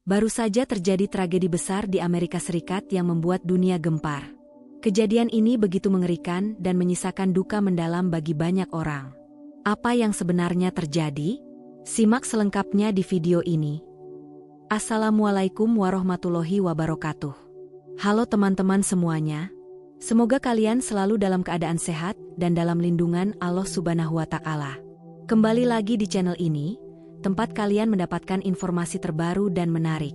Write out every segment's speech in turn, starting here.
Baru saja terjadi tragedi besar di Amerika Serikat yang membuat dunia gempar. Kejadian ini begitu mengerikan dan menyisakan duka mendalam bagi banyak orang. Apa yang sebenarnya terjadi? Simak selengkapnya di video ini. Assalamualaikum warahmatullahi wabarakatuh. Halo teman-teman semuanya. Semoga kalian selalu dalam keadaan sehat dan dalam lindungan Allah Subhanahu wa Ta'ala. Kembali lagi di channel ini, tempat kalian mendapatkan informasi terbaru dan menarik.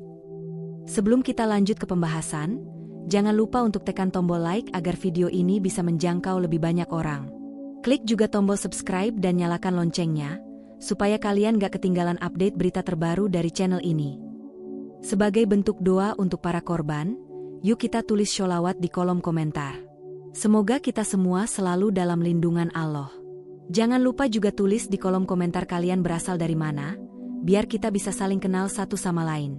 Sebelum kita lanjut ke pembahasan, jangan lupa untuk tekan tombol like agar video ini bisa menjangkau lebih banyak orang. Klik juga tombol subscribe dan nyalakan loncengnya, supaya kalian gak ketinggalan update berita terbaru dari channel ini. Sebagai bentuk doa untuk para korban, yuk kita tulis sholawat di kolom komentar. Semoga kita semua selalu dalam lindungan Allah. Jangan lupa juga tulis di kolom komentar kalian berasal dari mana, biar kita bisa saling kenal satu sama lain.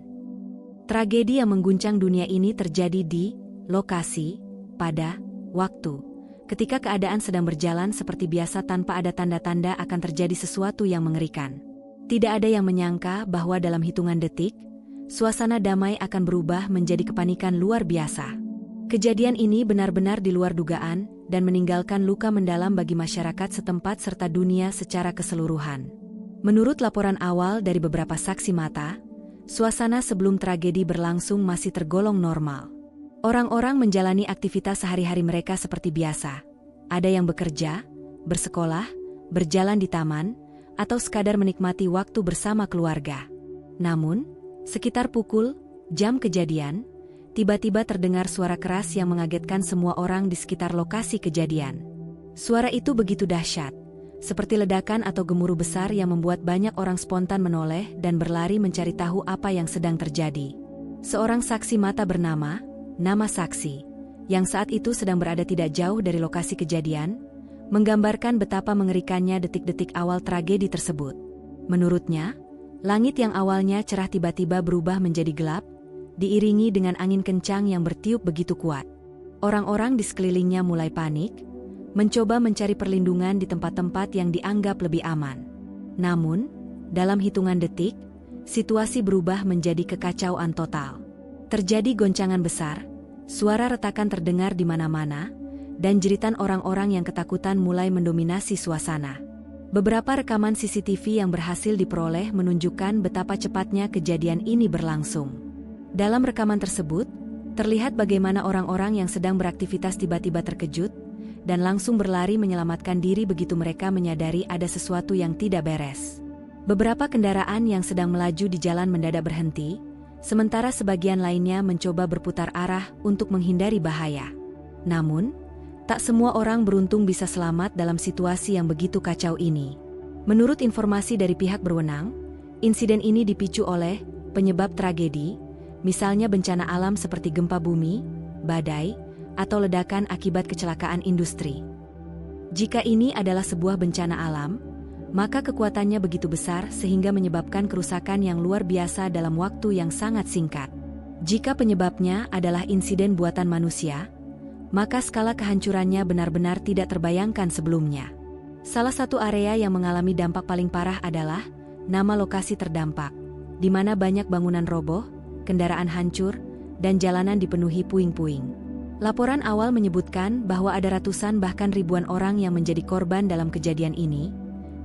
Tragedi yang mengguncang dunia ini terjadi di lokasi, pada waktu, ketika keadaan sedang berjalan seperti biasa tanpa ada tanda-tanda akan terjadi sesuatu yang mengerikan. Tidak ada yang menyangka bahwa dalam hitungan detik, suasana damai akan berubah menjadi kepanikan luar biasa. Kejadian ini benar-benar di luar dugaan dan meninggalkan luka mendalam bagi masyarakat setempat serta dunia secara keseluruhan. Menurut laporan awal dari beberapa saksi mata, suasana sebelum tragedi berlangsung masih tergolong normal. Orang-orang menjalani aktivitas sehari-hari mereka seperti biasa. Ada yang bekerja, bersekolah, berjalan di taman, atau sekadar menikmati waktu bersama keluarga. Namun, sekitar pukul, jam kejadian, tiba-tiba terdengar suara keras yang mengagetkan semua orang di sekitar lokasi kejadian. Suara itu begitu dahsyat, seperti ledakan atau gemuruh besar yang membuat banyak orang spontan menoleh dan berlari mencari tahu apa yang sedang terjadi. Seorang saksi mata bernama, Nama Saksi, yang saat itu sedang berada tidak jauh dari lokasi kejadian, menggambarkan betapa mengerikannya detik-detik awal tragedi tersebut. Menurutnya, langit yang awalnya cerah tiba-tiba berubah menjadi gelap, diiringi dengan angin kencang yang bertiup begitu kuat. Orang-orang di sekelilingnya mulai panik, mencoba mencari perlindungan di tempat-tempat yang dianggap lebih aman. Namun, dalam hitungan detik, situasi berubah menjadi kekacauan total. Terjadi goncangan besar, suara retakan terdengar di mana-mana, dan jeritan orang-orang yang ketakutan mulai mendominasi suasana. Beberapa rekaman CCTV yang berhasil diperoleh menunjukkan betapa cepatnya kejadian ini berlangsung. Dalam rekaman tersebut, terlihat bagaimana orang-orang yang sedang beraktivitas tiba-tiba terkejut dan langsung berlari menyelamatkan diri begitu mereka menyadari ada sesuatu yang tidak beres. Beberapa kendaraan yang sedang melaju di jalan mendadak berhenti, sementara sebagian lainnya mencoba berputar arah untuk menghindari bahaya. Namun, tak semua orang beruntung bisa selamat dalam situasi yang begitu kacau ini. Menurut informasi dari pihak berwenang, insiden ini dipicu oleh penyebab tragedi, misalnya bencana alam seperti gempa bumi, badai, atau ledakan akibat kecelakaan industri. Jika ini adalah sebuah bencana alam, maka kekuatannya begitu besar sehingga menyebabkan kerusakan yang luar biasa dalam waktu yang sangat singkat. Jika penyebabnya adalah insiden buatan manusia, maka skala kehancurannya benar-benar tidak terbayangkan sebelumnya. Salah satu area yang mengalami dampak paling parah adalah nama lokasi terdampak, di mana banyak bangunan roboh, kendaraan hancur, dan jalanan dipenuhi puing-puing. Laporan awal menyebutkan bahwa ada ratusan bahkan ribuan orang yang menjadi korban dalam kejadian ini,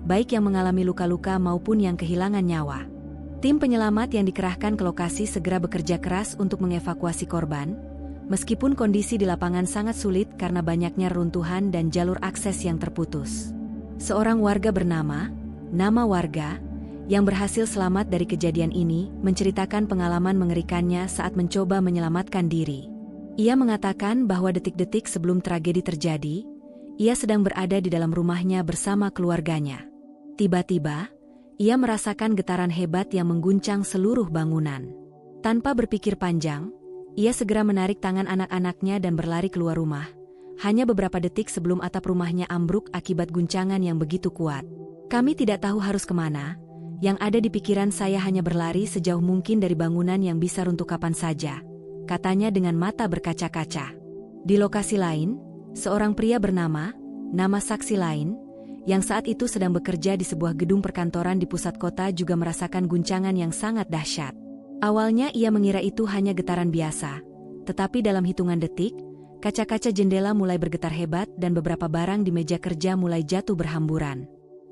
baik yang mengalami luka-luka maupun yang kehilangan nyawa. Tim penyelamat yang dikerahkan ke lokasi segera bekerja keras untuk mengevakuasi korban, meskipun kondisi di lapangan sangat sulit karena banyaknya reruntuhan dan jalur akses yang terputus. Seorang warga bernama, Nama Warga, yang berhasil selamat dari kejadian ini, menceritakan pengalaman mengerikannya saat mencoba menyelamatkan diri. Ia mengatakan bahwa detik-detik sebelum tragedi terjadi, ia sedang berada di dalam rumahnya bersama keluarganya. Tiba-tiba, ia merasakan getaran hebat yang mengguncang seluruh bangunan. Tanpa berpikir panjang, ia segera menarik tangan anak-anaknya dan berlari keluar rumah, hanya beberapa detik sebelum atap rumahnya ambruk akibat guncangan yang begitu kuat. Kami tidak tahu harus kemana. Yang ada di pikiran saya hanya berlari sejauh mungkin dari bangunan yang bisa runtuh kapan saja, katanya dengan mata berkaca-kaca. Di lokasi lain, seorang pria bernama, Nama Saksi lain, yang saat itu sedang bekerja di sebuah gedung perkantoran di pusat kota juga merasakan guncangan yang sangat dahsyat. Awalnya ia mengira itu hanya getaran biasa, tetapi dalam hitungan detik, kaca-kaca jendela mulai bergetar hebat dan beberapa barang di meja kerja mulai jatuh berhamburan.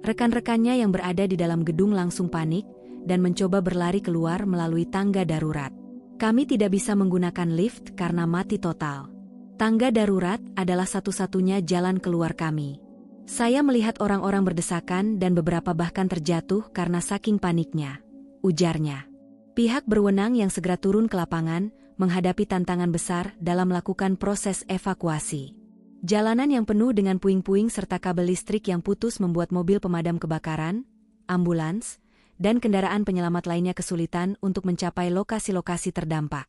Rekan-rekannya yang berada di dalam gedung langsung panik dan mencoba berlari keluar melalui tangga darurat. Kami tidak bisa menggunakan lift karena mati total. Tangga darurat adalah satu-satunya jalan keluar kami. Saya melihat orang-orang berdesakan dan beberapa bahkan terjatuh karena saking paniknya, ujarnya. Pihak berwenang yang segera turun ke lapangan menghadapi tantangan besar dalam melakukan proses evakuasi. Jalanan yang penuh dengan puing-puing serta kabel listrik yang putus membuat mobil pemadam kebakaran, ambulans, dan kendaraan penyelamat lainnya kesulitan untuk mencapai lokasi-lokasi terdampak.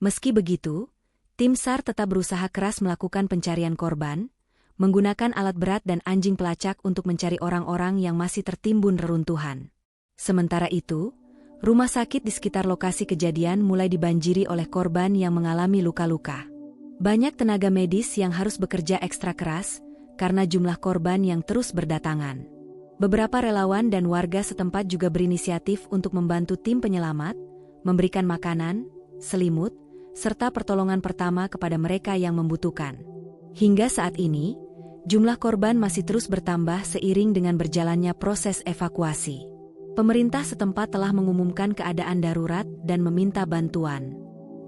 Meski begitu, tim SAR tetap berusaha keras melakukan pencarian korban, menggunakan alat berat dan anjing pelacak untuk mencari orang-orang yang masih tertimbun reruntuhan. Sementara itu, rumah sakit di sekitar lokasi kejadian mulai dibanjiri oleh korban yang mengalami luka-luka. Banyak tenaga medis yang harus bekerja ekstra keras karena jumlah korban yang terus berdatangan. Beberapa relawan dan warga setempat juga berinisiatif untuk membantu tim penyelamat, memberikan makanan, selimut, serta pertolongan pertama kepada mereka yang membutuhkan. Hingga saat ini, jumlah korban masih terus bertambah seiring dengan berjalannya proses evakuasi. Pemerintah setempat telah mengumumkan keadaan darurat dan meminta bantuan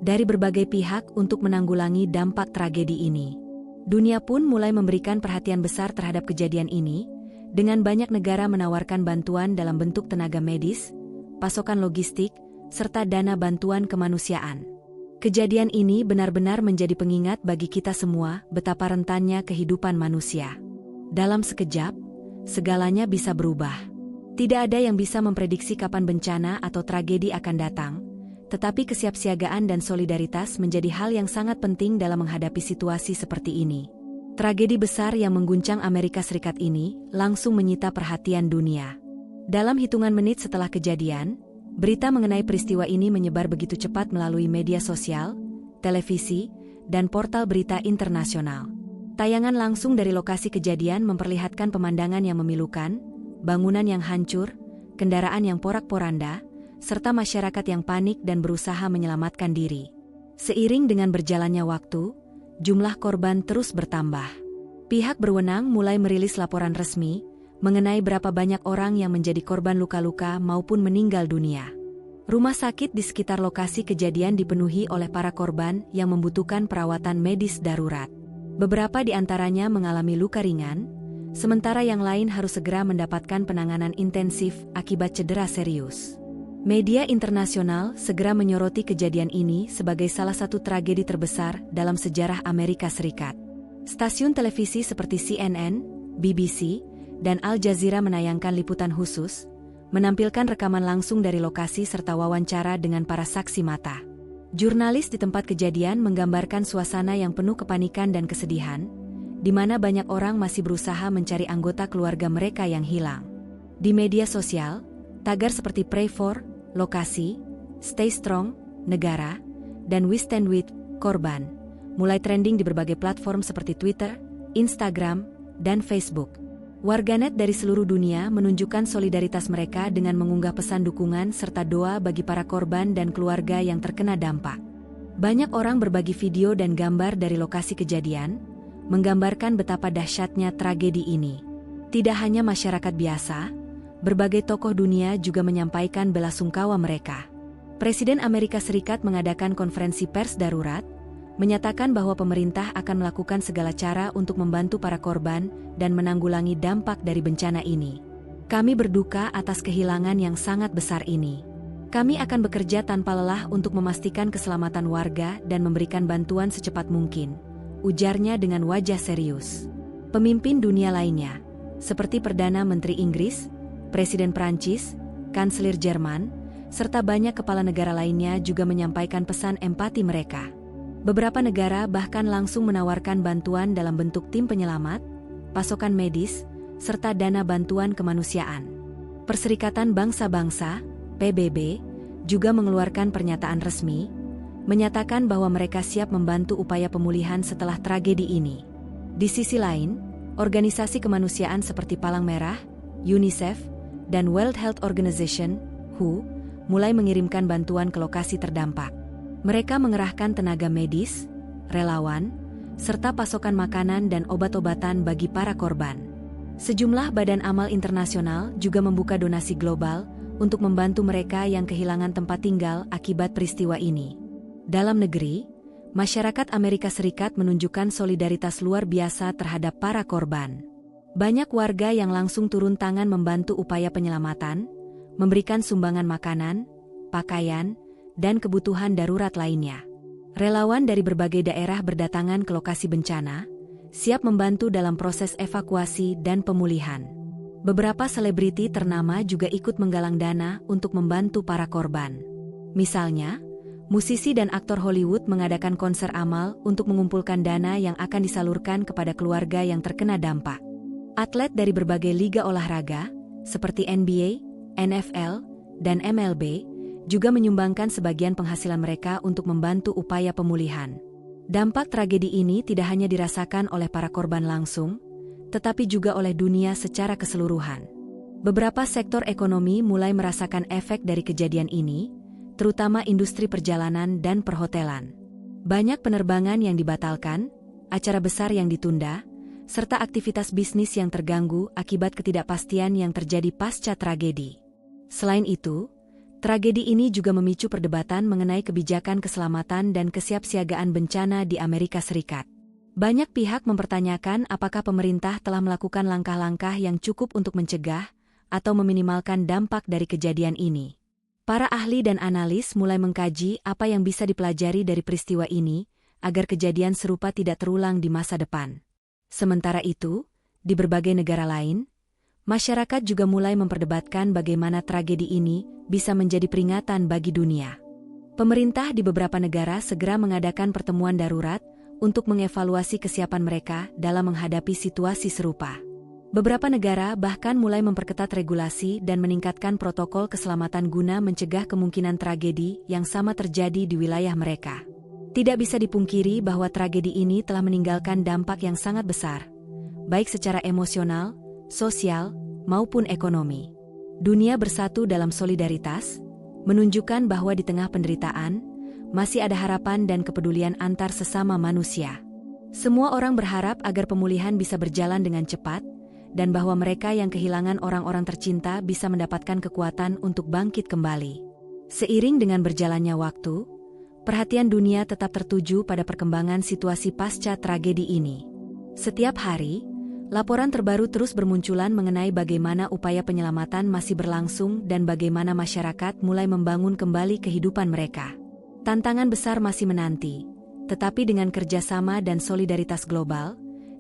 dari berbagai pihak untuk menanggulangi dampak tragedi ini. Dunia pun mulai memberikan perhatian besar terhadap kejadian ini, dengan banyak negara menawarkan bantuan dalam bentuk tenaga medis, pasokan logistik, serta dana bantuan kemanusiaan. Kejadian ini benar-benar menjadi pengingat bagi kita semua betapa rentannya kehidupan manusia. Dalam sekejap, segalanya bisa berubah. Tidak ada yang bisa memprediksi kapan bencana atau tragedi akan datang, tetapi kesiapsiagaan dan solidaritas menjadi hal yang sangat penting dalam menghadapi situasi seperti ini. Tragedi besar yang mengguncang Amerika Serikat ini langsung menyita perhatian dunia. Dalam hitungan menit setelah kejadian, berita mengenai peristiwa ini menyebar begitu cepat melalui media sosial, televisi, dan portal berita internasional. Tayangan langsung dari lokasi kejadian memperlihatkan pemandangan yang memilukan, bangunan yang hancur, kendaraan yang porak-poranda, serta masyarakat yang panik dan berusaha menyelamatkan diri. Seiring dengan berjalannya waktu, jumlah korban terus bertambah. Pihak berwenang mulai merilis laporan resmi mengenai berapa banyak orang yang menjadi korban luka-luka maupun meninggal dunia. Rumah sakit di sekitar lokasi kejadian dipenuhi oleh para korban yang membutuhkan perawatan medis darurat. Beberapa di antaranya mengalami luka ringan, sementara yang lain harus segera mendapatkan penanganan intensif akibat cedera serius. Media internasional segera menyoroti kejadian ini sebagai salah satu tragedi terbesar dalam sejarah Amerika Serikat. Stasiun televisi seperti CNN, BBC, dan Al Jazeera menayangkan liputan khusus, menampilkan rekaman langsung dari lokasi serta wawancara dengan para saksi mata. Jurnalis di tempat kejadian menggambarkan suasana yang penuh kepanikan dan kesedihan, di mana banyak orang masih berusaha mencari anggota keluarga mereka yang hilang. Di media sosial, tagar seperti Pray for, Lokasi, Stay Strong, Negara, dan We Stand With, Korban, mulai trending di berbagai platform seperti Twitter, Instagram, dan Facebook. Warganet dari seluruh dunia menunjukkan solidaritas mereka dengan mengunggah pesan dukungan serta doa bagi para korban dan keluarga yang terkena dampak. Banyak orang berbagi video dan gambar dari lokasi kejadian, menggambarkan betapa dahsyatnya tragedi ini. Tidak hanya masyarakat biasa, berbagai tokoh dunia juga menyampaikan belasungkawa mereka. Presiden Amerika Serikat mengadakan konferensi pers darurat, menyatakan bahwa pemerintah akan melakukan segala cara untuk membantu para korban dan menanggulangi dampak dari bencana ini. Kami berduka atas kehilangan yang sangat besar ini. Kami akan bekerja tanpa lelah untuk memastikan keselamatan warga dan memberikan bantuan secepat mungkin, ujarnya dengan wajah serius. Pemimpin dunia lainnya, seperti Perdana Menteri Inggris, Presiden Prancis, Kanselir Jerman, serta banyak kepala negara lainnya juga menyampaikan pesan empati mereka. Beberapa negara bahkan langsung menawarkan bantuan dalam bentuk tim penyelamat, pasokan medis, serta dana bantuan kemanusiaan. Perserikatan Bangsa-Bangsa, PBB, juga mengeluarkan pernyataan resmi, menyatakan bahwa mereka siap membantu upaya pemulihan setelah tragedi ini. Di sisi lain, organisasi kemanusiaan seperti Palang Merah, UNICEF, dan World Health Organization, WHO, mulai mengirimkan bantuan ke lokasi terdampak. Mereka mengerahkan tenaga medis, relawan, serta pasokan makanan dan obat-obatan bagi para korban. Sejumlah badan amal internasional juga membuka donasi global untuk membantu mereka yang kehilangan tempat tinggal akibat peristiwa ini. Dalam negeri, masyarakat Amerika Serikat menunjukkan solidaritas luar biasa terhadap para korban. Banyak warga yang langsung turun tangan membantu upaya penyelamatan, memberikan sumbangan makanan, pakaian, dan kebutuhan darurat lainnya. Relawan dari berbagai daerah berdatangan ke lokasi bencana, siap membantu dalam proses evakuasi dan pemulihan. Beberapa selebriti ternama juga ikut menggalang dana untuk membantu para korban. Misalnya, musisi dan aktor Hollywood mengadakan konser amal untuk mengumpulkan dana yang akan disalurkan kepada keluarga yang terkena dampak. Atlet dari berbagai liga olahraga, seperti NBA, NFL, dan MLB, juga menyumbangkan sebagian penghasilan mereka untuk membantu upaya pemulihan. Dampak tragedi ini tidak hanya dirasakan oleh para korban langsung, tetapi juga oleh dunia secara keseluruhan. Beberapa sektor ekonomi mulai merasakan efek dari kejadian ini, terutama industri perjalanan dan perhotelan. Banyak penerbangan yang dibatalkan, acara besar yang ditunda, serta aktivitas bisnis yang terganggu akibat ketidakpastian yang terjadi pasca tragedi. Selain itu, tragedi ini juga memicu perdebatan mengenai kebijakan keselamatan dan kesiapsiagaan bencana di Amerika Serikat. Banyak pihak mempertanyakan apakah pemerintah telah melakukan langkah-langkah yang cukup untuk mencegah atau meminimalkan dampak dari kejadian ini. Para ahli dan analis mulai mengkaji apa yang bisa dipelajari dari peristiwa ini agar kejadian serupa tidak terulang di masa depan. Sementara itu, di berbagai negara lain, masyarakat juga mulai memperdebatkan bagaimana tragedi ini bisa menjadi peringatan bagi dunia. Pemerintah di beberapa negara segera mengadakan pertemuan darurat untuk mengevaluasi kesiapan mereka dalam menghadapi situasi serupa. Beberapa negara bahkan mulai memperketat regulasi dan meningkatkan protokol keselamatan guna mencegah kemungkinan tragedi yang sama terjadi di wilayah mereka. Tidak bisa dipungkiri bahwa tragedi ini telah meninggalkan dampak yang sangat besar, baik secara emosional, sosial, maupun ekonomi. Dunia bersatu dalam solidaritas, menunjukkan bahwa di tengah penderitaan, masih ada harapan dan kepedulian antar sesama manusia. Semua orang berharap agar pemulihan bisa berjalan dengan cepat, dan bahwa mereka yang kehilangan orang-orang tercinta bisa mendapatkan kekuatan untuk bangkit kembali. Seiring dengan berjalannya waktu, perhatian dunia tetap tertuju pada perkembangan situasi pasca tragedi ini. Setiap hari, laporan terbaru terus bermunculan mengenai bagaimana upaya penyelamatan masih berlangsung dan bagaimana masyarakat mulai membangun kembali kehidupan mereka. Tantangan besar masih menanti, tetapi dengan kerjasama dan solidaritas global,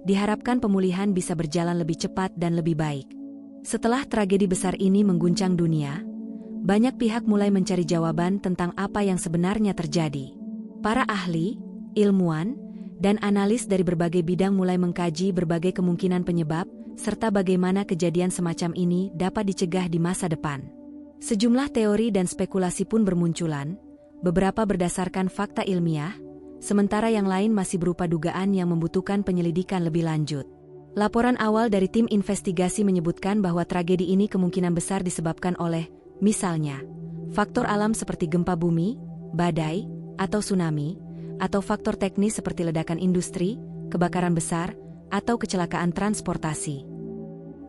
diharapkan pemulihan bisa berjalan lebih cepat dan lebih baik. Setelah tragedi besar ini mengguncang dunia, banyak pihak mulai mencari jawaban tentang apa yang sebenarnya terjadi. Para ahli, ilmuwan, dan analis dari berbagai bidang mulai mengkaji berbagai kemungkinan penyebab, serta bagaimana kejadian semacam ini dapat dicegah di masa depan. Sejumlah teori dan spekulasi pun bermunculan, beberapa berdasarkan fakta ilmiah, sementara yang lain masih berupa dugaan yang membutuhkan penyelidikan lebih lanjut. Laporan awal dari tim investigasi menyebutkan bahwa tragedi ini kemungkinan besar disebabkan oleh, misalnya, faktor alam seperti gempa bumi, badai, atau tsunami, atau faktor teknis seperti ledakan industri, kebakaran besar, atau kecelakaan transportasi.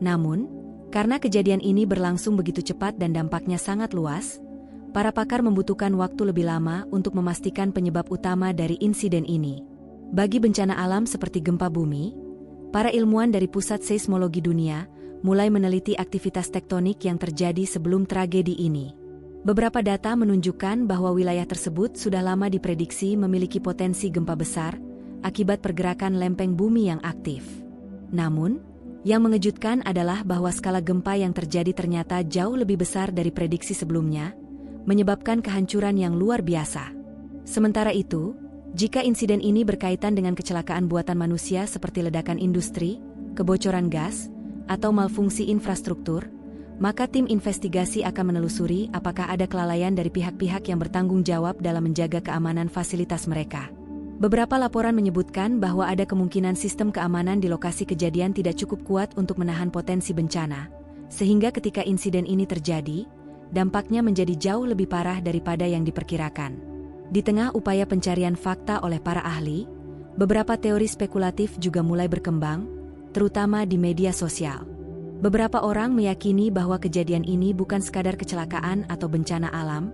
Namun, karena kejadian ini berlangsung begitu cepat dan dampaknya sangat luas, para pakar membutuhkan waktu lebih lama untuk memastikan penyebab utama dari insiden ini. Bagi bencana alam seperti gempa bumi, para ilmuwan dari Pusat Seismologi Dunia mulai meneliti aktivitas tektonik yang terjadi sebelum tragedi ini. Beberapa data menunjukkan bahwa wilayah tersebut sudah lama diprediksi memiliki potensi gempa besar akibat pergerakan lempeng bumi yang aktif. Namun, yang mengejutkan adalah bahwa skala gempa yang terjadi ternyata jauh lebih besar dari prediksi sebelumnya, menyebabkan kehancuran yang luar biasa. Sementara itu, jika insiden ini berkaitan dengan kecelakaan buatan manusia seperti ledakan industri, kebocoran gas, atau malfungsi infrastruktur, maka tim investigasi akan menelusuri apakah ada kelalaian dari pihak-pihak yang bertanggung jawab dalam menjaga keamanan fasilitas mereka. Beberapa laporan menyebutkan bahwa ada kemungkinan sistem keamanan di lokasi kejadian tidak cukup kuat untuk menahan potensi bencana, sehingga ketika insiden ini terjadi, dampaknya menjadi jauh lebih parah daripada yang diperkirakan. Di tengah upaya pencarian fakta oleh para ahli, beberapa teori spekulatif juga mulai berkembang, terutama di media sosial. Beberapa orang meyakini bahwa kejadian ini bukan sekadar kecelakaan atau bencana alam,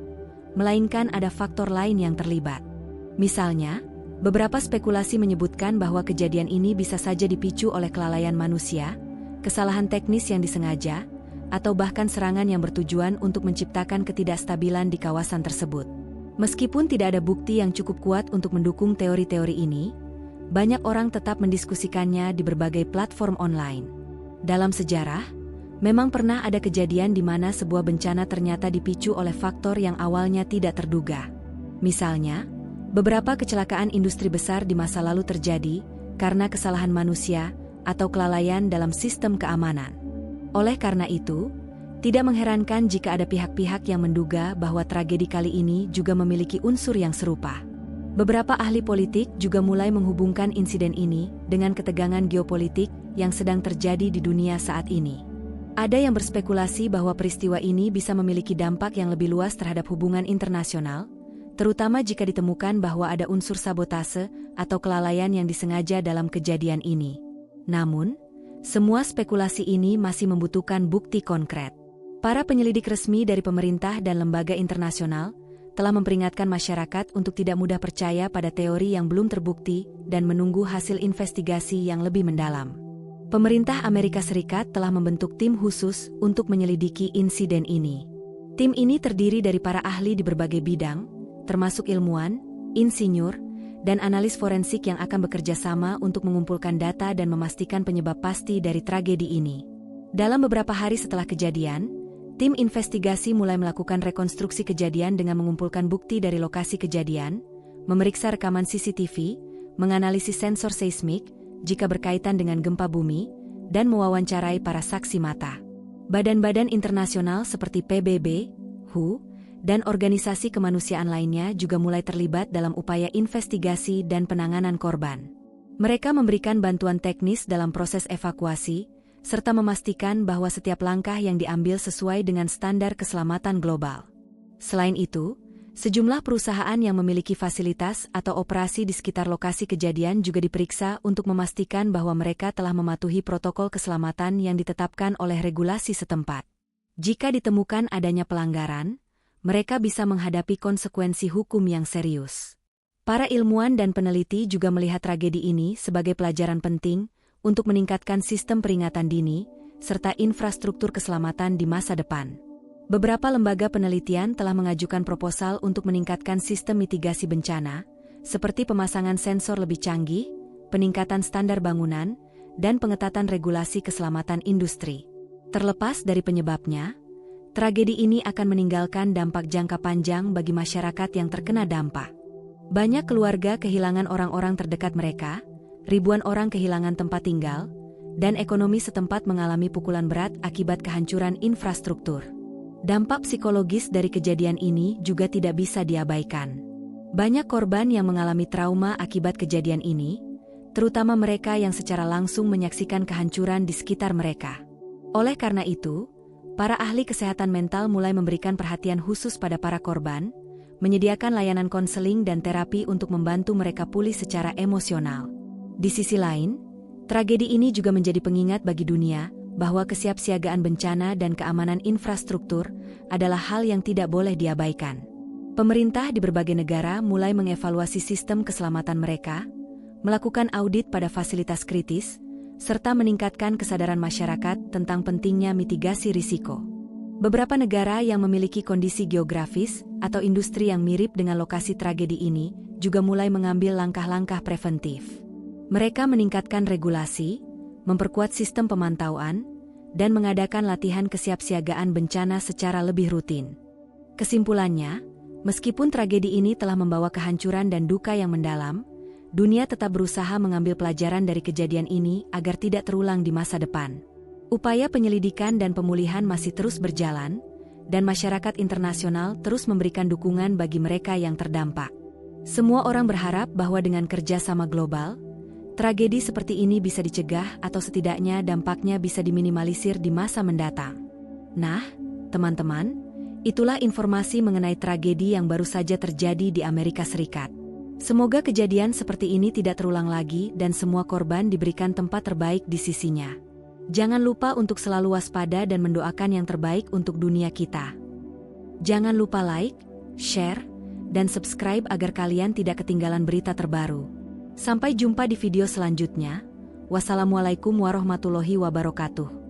melainkan ada faktor lain yang terlibat. Misalnya, beberapa spekulasi menyebutkan bahwa kejadian ini bisa saja dipicu oleh kelalaian manusia, kesalahan teknis yang disengaja, atau bahkan serangan yang bertujuan untuk menciptakan ketidakstabilan di kawasan tersebut. Meskipun tidak ada bukti yang cukup kuat untuk mendukung teori-teori ini, banyak orang tetap mendiskusikannya di berbagai platform online. Dalam sejarah, memang pernah ada kejadian di mana sebuah bencana ternyata dipicu oleh faktor yang awalnya tidak terduga. Misalnya, beberapa kecelakaan industri besar di masa lalu terjadi karena kesalahan manusia atau kelalaian dalam sistem keamanan. Oleh karena itu, tidak mengherankan jika ada pihak-pihak yang menduga bahwa tragedi kali ini juga memiliki unsur yang serupa. Beberapa ahli politik juga mulai menghubungkan insiden ini dengan ketegangan geopolitik yang sedang terjadi di dunia saat ini. Ada yang berspekulasi bahwa peristiwa ini bisa memiliki dampak yang lebih luas terhadap hubungan internasional, terutama jika ditemukan bahwa ada unsur sabotase atau kelalaian yang disengaja dalam kejadian ini. Namun, semua spekulasi ini masih membutuhkan bukti konkret. Para penyelidik resmi dari pemerintah dan lembaga internasional telah memperingatkan masyarakat untuk tidak mudah percaya pada teori yang belum terbukti dan menunggu hasil investigasi yang lebih mendalam. Pemerintah Amerika Serikat telah membentuk tim khusus untuk menyelidiki insiden ini. Tim ini terdiri dari para ahli di berbagai bidang, termasuk ilmuwan, insinyur, dan analis forensik yang akan bekerja sama untuk mengumpulkan data dan memastikan penyebab pasti dari tragedi ini. Dalam beberapa hari setelah kejadian, tim investigasi mulai melakukan rekonstruksi kejadian dengan mengumpulkan bukti dari lokasi kejadian, memeriksa rekaman CCTV, menganalisis sensor seismik jika berkaitan dengan gempa bumi, dan mewawancarai para saksi mata. Badan-badan internasional seperti PBB, WHO, dan organisasi kemanusiaan lainnya juga mulai terlibat dalam upaya investigasi dan penanganan korban. Mereka memberikan bantuan teknis dalam proses evakuasi, serta memastikan bahwa setiap langkah yang diambil sesuai dengan standar keselamatan global. Selain itu, sejumlah perusahaan yang memiliki fasilitas atau operasi di sekitar lokasi kejadian juga diperiksa untuk memastikan bahwa mereka telah mematuhi protokol keselamatan yang ditetapkan oleh regulasi setempat. Jika ditemukan adanya pelanggaran, mereka bisa menghadapi konsekuensi hukum yang serius. Para ilmuwan dan peneliti juga melihat tragedi ini sebagai pelajaran penting untuk meningkatkan sistem peringatan dini, serta infrastruktur keselamatan di masa depan. Beberapa lembaga penelitian telah mengajukan proposal untuk meningkatkan sistem mitigasi bencana, seperti pemasangan sensor lebih canggih, peningkatan standar bangunan, dan pengetatan regulasi keselamatan industri. Terlepas dari penyebabnya, tragedi ini akan meninggalkan dampak jangka panjang bagi masyarakat yang terkena dampak. Banyak keluarga kehilangan orang-orang terdekat mereka, ribuan orang kehilangan tempat tinggal, dan ekonomi setempat mengalami pukulan berat akibat kehancuran infrastruktur. Dampak psikologis dari kejadian ini juga tidak bisa diabaikan. Banyak korban yang mengalami trauma akibat kejadian ini, terutama mereka yang secara langsung menyaksikan kehancuran di sekitar mereka. Oleh karena itu, para ahli kesehatan mental mulai memberikan perhatian khusus pada para korban, menyediakan layanan konseling dan terapi untuk membantu mereka pulih secara emosional. Di sisi lain, tragedi ini juga menjadi pengingat bagi dunia bahwa kesiapsiagaan bencana dan keamanan infrastruktur adalah hal yang tidak boleh diabaikan. Pemerintah di berbagai negara mulai mengevaluasi sistem keselamatan mereka, melakukan audit pada fasilitas kritis, serta meningkatkan kesadaran masyarakat tentang pentingnya mitigasi risiko. Beberapa negara yang memiliki kondisi geografis atau industri yang mirip dengan lokasi tragedi ini juga mulai mengambil langkah-langkah preventif. Mereka meningkatkan regulasi, memperkuat sistem pemantauan, dan mengadakan latihan kesiapsiagaan bencana secara lebih rutin. Kesimpulannya, meskipun tragedi ini telah membawa kehancuran dan duka yang mendalam, dunia tetap berusaha mengambil pelajaran dari kejadian ini agar tidak terulang di masa depan. Upaya penyelidikan dan pemulihan masih terus berjalan, dan masyarakat internasional terus memberikan dukungan bagi mereka yang terdampak. Semua orang berharap bahwa dengan kerjasama global, tragedi seperti ini bisa dicegah atau setidaknya dampaknya bisa diminimalisir di masa mendatang. Nah, teman-teman, Itulah informasi mengenai tragedi yang baru saja terjadi di Amerika Serikat. Semoga kejadian seperti ini tidak terulang lagi dan semua korban diberikan tempat terbaik di sisinya. Jangan lupa untuk selalu waspada dan mendoakan yang terbaik untuk dunia kita. Jangan lupa like, share, dan subscribe agar kalian tidak ketinggalan berita terbaru. Sampai jumpa di video selanjutnya. Wassalamualaikum warahmatullahi wabarakatuh.